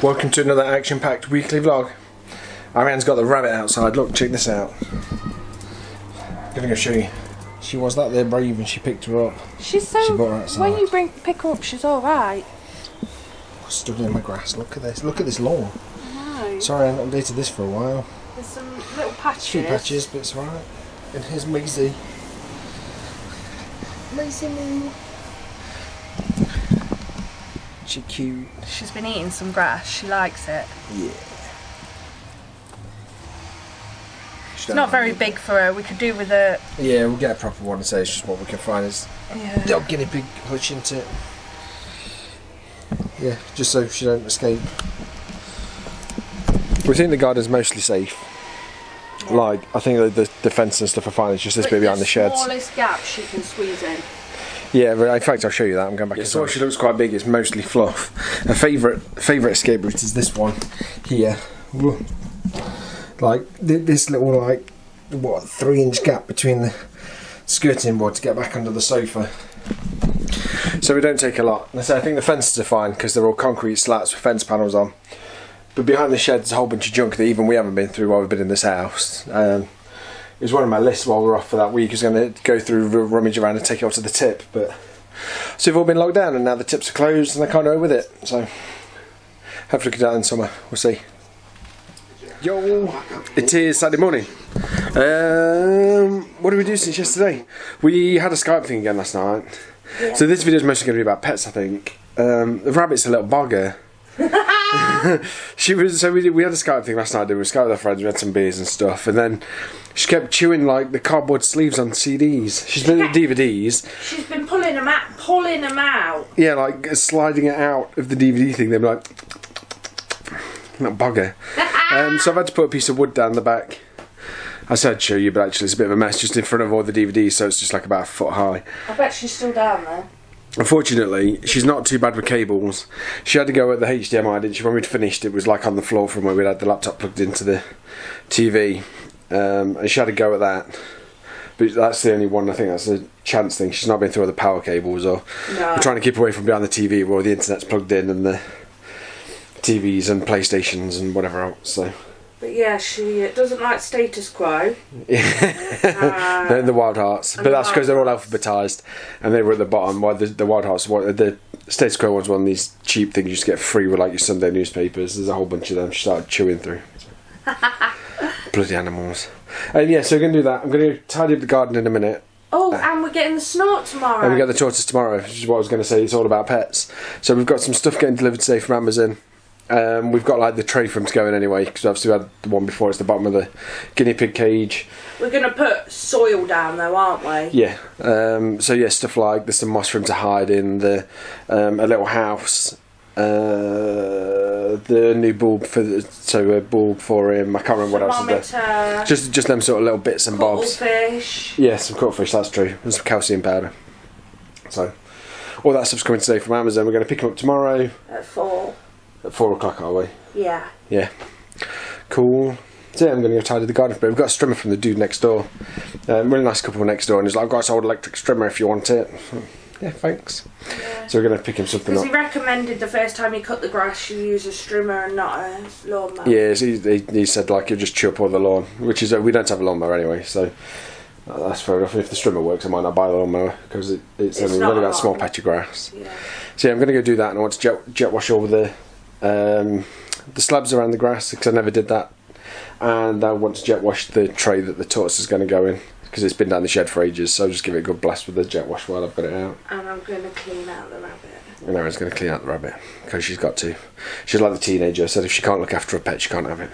Welcome to another action-packed weekly vlog. Ariane's got the rabbit outside. Look, check this out. I'm gonna go show you. She was that there brave and she picked her up. She's so. She brought her outside. When you pick her up, she's all right. Stood in my grass. Look at this. Look at this lawn. I know. Sorry, I haven't updated this for a while. There's some little patches. Few patches, but it's alright. And here's Maisie. Maisie Moo. She's cute. She's been eating some grass. She likes it. Yeah. It's not very big for her. We could do with a. Yeah, we'll get a proper one and say it's just what we can find is little guinea pig hutch into it. Yeah, just so she don't escape. We think the garden's mostly safe. Yeah. Like, I think the fence and stuff are fine. It's just this bit behind the sheds. The smallest gap she can squeeze in. Yeah, but in fact I'll show you that. I'm going back. Yeah, so she looks quite big. It's mostly fluff. Her favourite escape route is this one here. Like this little 3-inch gap between the skirting board to get back under the sofa. So we don't take a lot. I think the fences are fine because they're all concrete slats with fence panels on. But behind the shed there's a whole bunch of junk that even we haven't been through while we've been in this house. It was one of my lists while we were off for that week. I was going to go through, rummage around and take it off to the tip, but so we've all been locked down and now the tips are closed and I can't go with it. So hopefully we can do that in summer. We'll see. Yo, it is Saturday morning. What did we do since yesterday? We had a Skype thing again last night. Yeah. So this video is mostly going to be about pets, I think. The rabbit's a little bugger. We had a Skype thing last night. We were Skype with our friends. We had some beers and stuff, and then she kept chewing like the cardboard sleeves on CDs. She's been at DVDs. She's been pulling them out. Yeah, like sliding it out of the DVD thing. They're like, not bugger. So I've had to put a piece of wood down the back. I said I'd show you, but actually it's a bit of a mess just in front of all the DVDs, so it's just like about a foot high. I bet she's still down there. Unfortunately, she's not too bad with cables. She had to go at the HDMI, didn't she? When we'd finished, it was like on the floor from where we'd had the laptop plugged into the TV. And she had to go at that. But that's the only one, I think that's a chance thing. She's not been through all the power cables, or we're trying to keep away from behind the TV where all the internet's plugged in and the TVs and PlayStations and whatever else. So. But yeah, she doesn't like status quo. They're in the Wild Hearts, but that's because they're all alphabetised, and they were at the bottom. While the Wild Hearts, the status quo one's one of these cheap things you just get free with like your Sunday newspapers. There's a whole bunch of them. She started chewing through. Bloody animals. Yeah, so we're going to do that. I'm going to tidy up the garden in a minute. Oh, and we're getting the snort tomorrow. And we get the tortoise tomorrow, which is what I was going to say. It's all about pets. So we've got some stuff getting delivered today from Amazon. We've got like the tray for them to go in anyway, because obviously we had the one before. It's the bottom of the guinea pig cage. We're going to put soil down though, aren't we? Yeah. So yeah, stuff like there's some moss for him to hide in, a little house, the new bulb a bulb for him. I can't remember what else is there. Just them sort of little bits and bobs. Cuttlefish. Yeah, some cuttlefish. That's true. And some calcium powder. So all that stuff's coming today from Amazon. We're going to pick them up tomorrow at 4. At 4 o'clock, are we? Yeah. Yeah. Cool. So yeah, I'm going to go tidy the garden. But we've got a strimmer from the dude next door. Really nice couple next door, and he's like, I've got this old electric strimmer if you want it. Yeah, thanks. Yeah. So we're going to pick him something up. Because he recommended the first time you cut the grass you use a strimmer and not a lawnmower. Yeah, he said like you just chew up all the lawn, which is we don't have a lawnmower anyway, so that's fair enough. And if the strimmer works, I might not buy the lawnmower because it's only got a small patch of grass. Yeah. So yeah, I'm going to go do that, and I want to jet wash all the slabs around the grass because I never did that, and I want to jet wash the tray that the tortoise is going to go in because it's been down the shed for ages, so I'll just give it a good blast with the jet wash while I've got it out. And I'm going to clean out the rabbit. And Erin's going to clean out the rabbit because she's got to. She's like the teenager, said if she can't look after a pet she can't have it.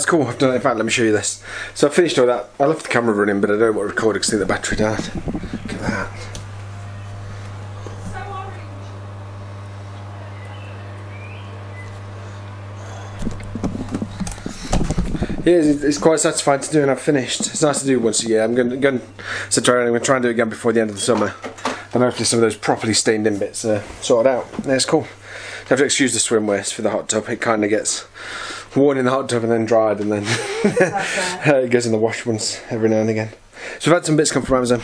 that's cool. I've done it. In fact, let me show you this. So I finished all that. I left the camera running, but I don't want to record because I think the battery died. Look at that. Yeah, it's quite satisfying to do, and I've finished. It's nice to do once a year. I'm going to try and do it again before the end of the summer, and hopefully some of those properly stained in bits are sorted out. Yeah, it's cool. You have to excuse the swim waste for the hot tub. It kind of gets worn in the hot tub and then dried, and then it goes in the wash once every now and again. So we've had some bits come from Amazon.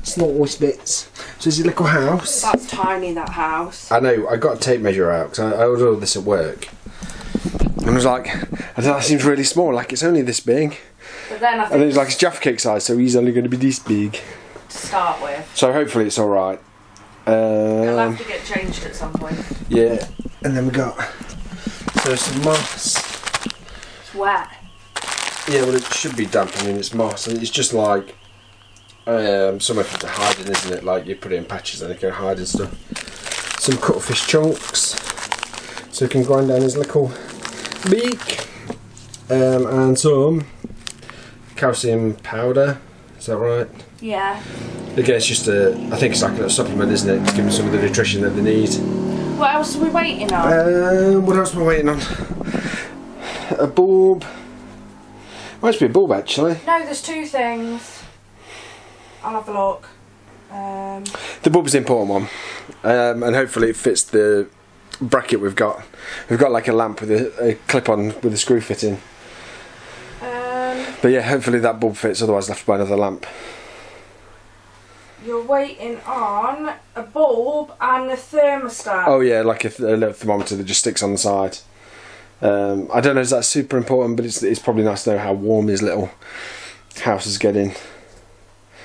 Small waste bits. So there's your little house. That's tiny, that house. I know. I got a tape measure out because I ordered all this at work. And I was like, I don't know, that seems really small, like it's only this big. But then I think... And then it's like it's Jaffa cake size, so he's only going to be this big. To start with. So hopefully it's alright. It'll have to get changed at some point. Yeah. And then we got... So some moss. It's wet. Yeah, well it should be damp, I mean it's moss. And it's just like... somewhere for hiding, isn't it? Like you put it in patches and it can hide and stuff. Some cuttlefish chunks. So you can grind down his little beak, and some calcium powder. Is that right? Yeah. Again, it's just I think it's like a supplement, isn't it? To give them some of the nutrition that they need. What else are we waiting on? What else are we waiting on? A bulb. Might be a bulb actually. No, there's two things. I'll have a look. The bulb's the important one, and hopefully it fits the bracket we've got. We've got like a lamp with a clip on with a screw fitting. But yeah, hopefully that bulb fits, otherwise I'll have to buy another lamp. You're waiting on a bulb and a thermostat. Oh yeah, like a little thermometer that just sticks on the side. I don't know if that's super important, but it's probably nice to know how warm his little house is getting.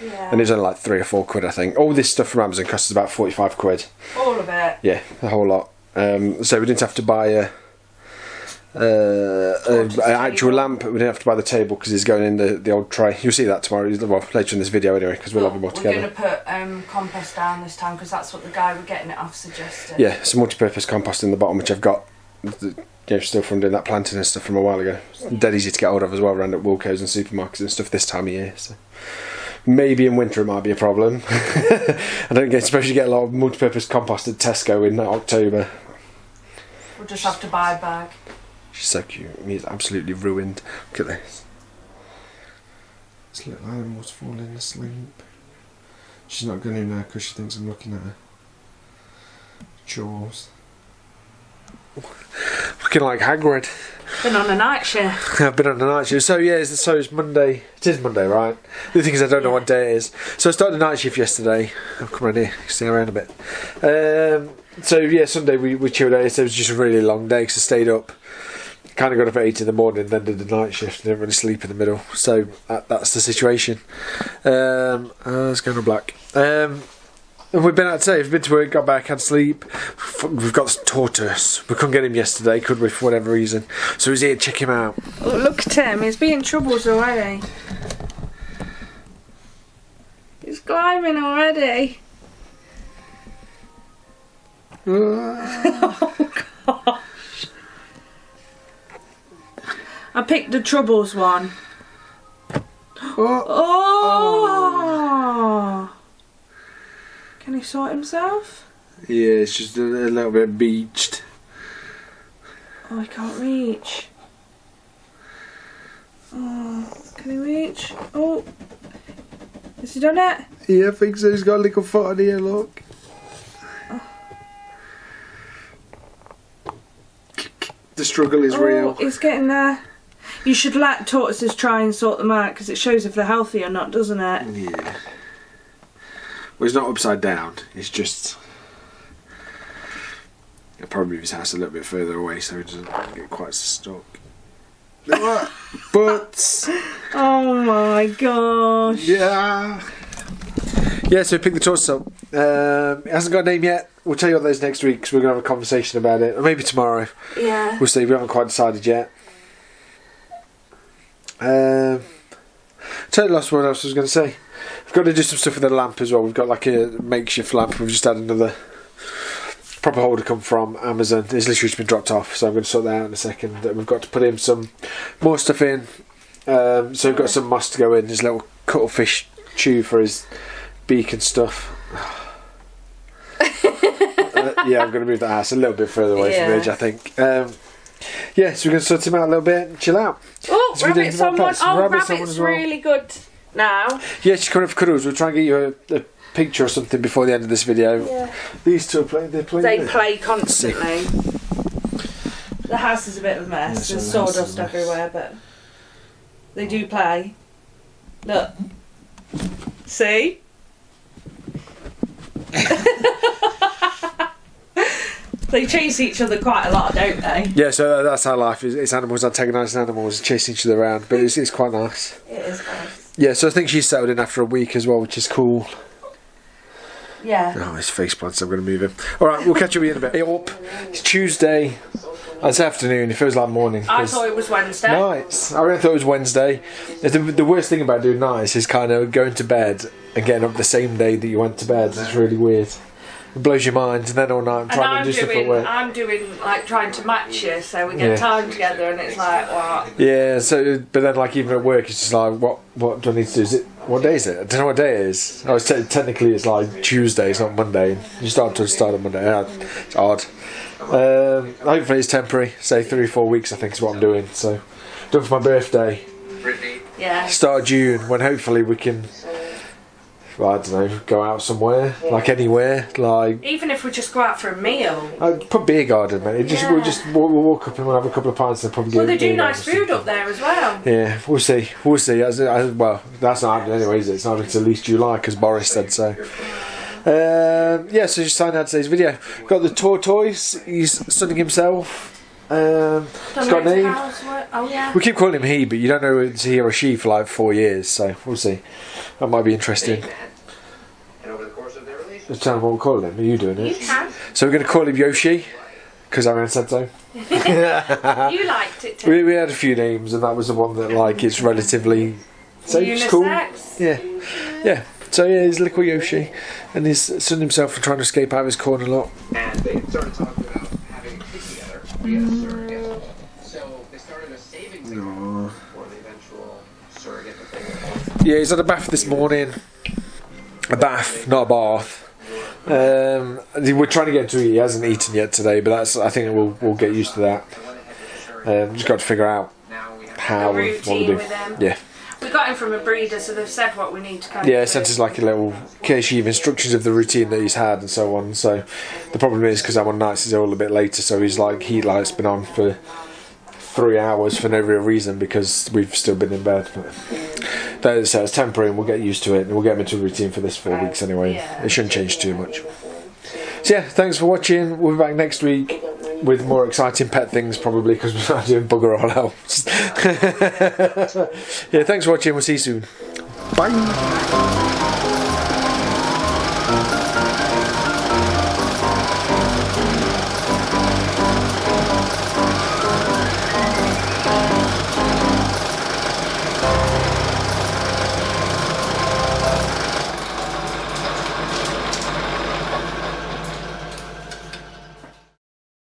Yeah. And it's only like £3 or £4, I think. All this stuff from Amazon costs about £45. All of it? Yeah, the whole lot. So we didn't have to buy an actual lamp. We didn't have to buy the table because he's going in the old tray. You'll see that tomorrow, well, later in this video anyway, because we'll have them all together. We're going to put compost down this time because that's what the guy we're getting it off suggested. Yeah, some multi-purpose compost in the bottom, which I've got. Still from doing that planting and stuff from a while ago. It's dead easy to get hold of as well around at Wilco's and supermarkets and stuff this time of year. So maybe in winter it might be a problem. I don't suppose you get a lot of multi-purpose compost at Tesco in October. We'll just have to buy a bag. She's so cute. He's absolutely ruined. Look at this. This little animal's falling asleep. She's not going to now because she thinks I'm looking at her. Jaws. Looking like Hagrid. Been on a night shift. I've been on a night shift. So yeah, it's Monday. It is Monday, right? The thing is, I don't know what day it is. So I started a night shift yesterday. Oh, come around here. Stay around a bit. So yeah, Sunday we chilled out. So it was just a really long day because I stayed up. Kind of got up at 8 in the morning, then did the night shift. Didn't really sleep in the middle. So that's the situation. It's going to black. And we've been out today, we've been to work, got back, had sleep. We've got Tortoise. We couldn't get him yesterday, could we, for whatever reason. So he's here to check him out. Oh, look at him, he's being troubles already. He's climbing already. Oh gosh. I picked the troubles one. Oh! Can he sort himself? Yeah, it's just a little bit beached. Oh, he can't reach. Oh, can he reach? Oh, has he done it? Yeah, I think so. He's got a little foot on here, look. Oh. The struggle is real. He's getting there. You should let tortoises try and sort them out because it shows if they're healthy or not, doesn't it? Yeah. Well, he's not upside down. It's just... I'll probably move his house a little bit further away so he doesn't get quite stuck. But... Oh my gosh. Yeah. Yeah, so we picked the tortoise up. It hasn't got a name yet. We'll tell you what that is next week because we're going to have a conversation about it. Or maybe tomorrow. Yeah. We'll see. We haven't quite decided yet. Totally lost what else I was going to say. We've got to do some stuff with the lamp as well. We've got like a makeshift lamp. We've just had another proper holder come from Amazon. It's literally just been dropped off, so I'm going to sort that out in a second. We've got to put in some more stuff in. So we've got some moss to go in. His little cuttlefish chew for his beak and stuff. Yeah, I'm going to move the house a little bit further away from the edge, I think. Yeah, so we're going to sort him out a little bit and chill out. Oh, rabbit someone. Oh, rabbit's really good now. Yeah, she's coming up for cuddles. We'll try and get you a picture or something before the end of this video. Yeah. These two are playing. They play constantly. The house is a bit of a mess. There's sawdust everywhere, but they do play. Look. See? They chase each other quite a lot, don't they? Yeah, so that's how life is. It's animals antagonising animals, chasing each other around, but it's quite nice. It is nice. Yeah, so I think she's settled in after a week as well, which is cool. Yeah. Oh, his face plants, I'm going to move him. Alright, we'll catch up with you in a bit. It's Tuesday. It's afternoon, it feels like morning. I thought it was Wednesday. Nights. I really thought it was Wednesday. The worst thing about doing nights is kind of going to bed and getting up the same day that you went to bed. It's really weird. It blows your mind, and then all night I'm trying to do stuff at work. I'm doing like trying to match you, so we get time together, and it's like what? Yeah. So, but then like even at work, it's just like what do I need to do? Is it what day is it? I don't know what day it is. I was technically it's like Tuesday, it's not Monday. You start on Monday. Yeah, it's odd. Hopefully it's temporary. Say 3 or 4 weeks. I think is what I'm doing. So, done for my birthday. Yeah. Start of June, when hopefully we can. Well, I don't know, go out somewhere, like anywhere, like... Even if we just go out for a meal. Put beer garden, mate. We'll walk up and we'll have a couple of pints and probably Well, they do nice food up there as well. Yeah, we'll see. Well, that's not happening anyway, is it? It's not happening until at least July, because Boris said so. Yeah, so just signing out today's video. Got the Tortoise, he's sunning himself. He's got a name. Oh, yeah. We keep calling him he, but you don't know if it's he or she for like 4 years, so we'll see. That might be interesting. Just tell him what we're calling him. Are you doing it? You can. So we're going to call him Yoshi, because Aaron said so. You liked it too. We had a few names, and that was the one that like it's relatively safe, cool. Yeah. So yeah, he's little Yoshi, and he's sunning himself and trying to escape out of his corner lot. And they started talking about having a kid together via a surrogate. So they started a savings account for the eventual surrogate. Yeah, he's had a bath this morning. A bath, not a bath. We're trying to get to eat. He hasn't eaten yet today, but I think we'll get used to that. Just got to figure out how the routine what we do. With them. Yeah. We got him from a breeder, so they've said what we need to kind of do. Sent us like a little case sheet of instructions of the routine that he's had and so on. So the problem is because I'm on nights, he's all a bit later, so he's like heat light's been on for 3 hours for no real reason because we've still been in bed. But it's temporary, and we'll get used to it, and we'll get him into a routine for this 4 weeks anyway. Yeah. It shouldn't change too much. So yeah, thanks for watching. We'll be back next week with more exciting pet things probably because we're not doing bugger all else. Yeah, thanks for watching. We'll see you soon. Bye.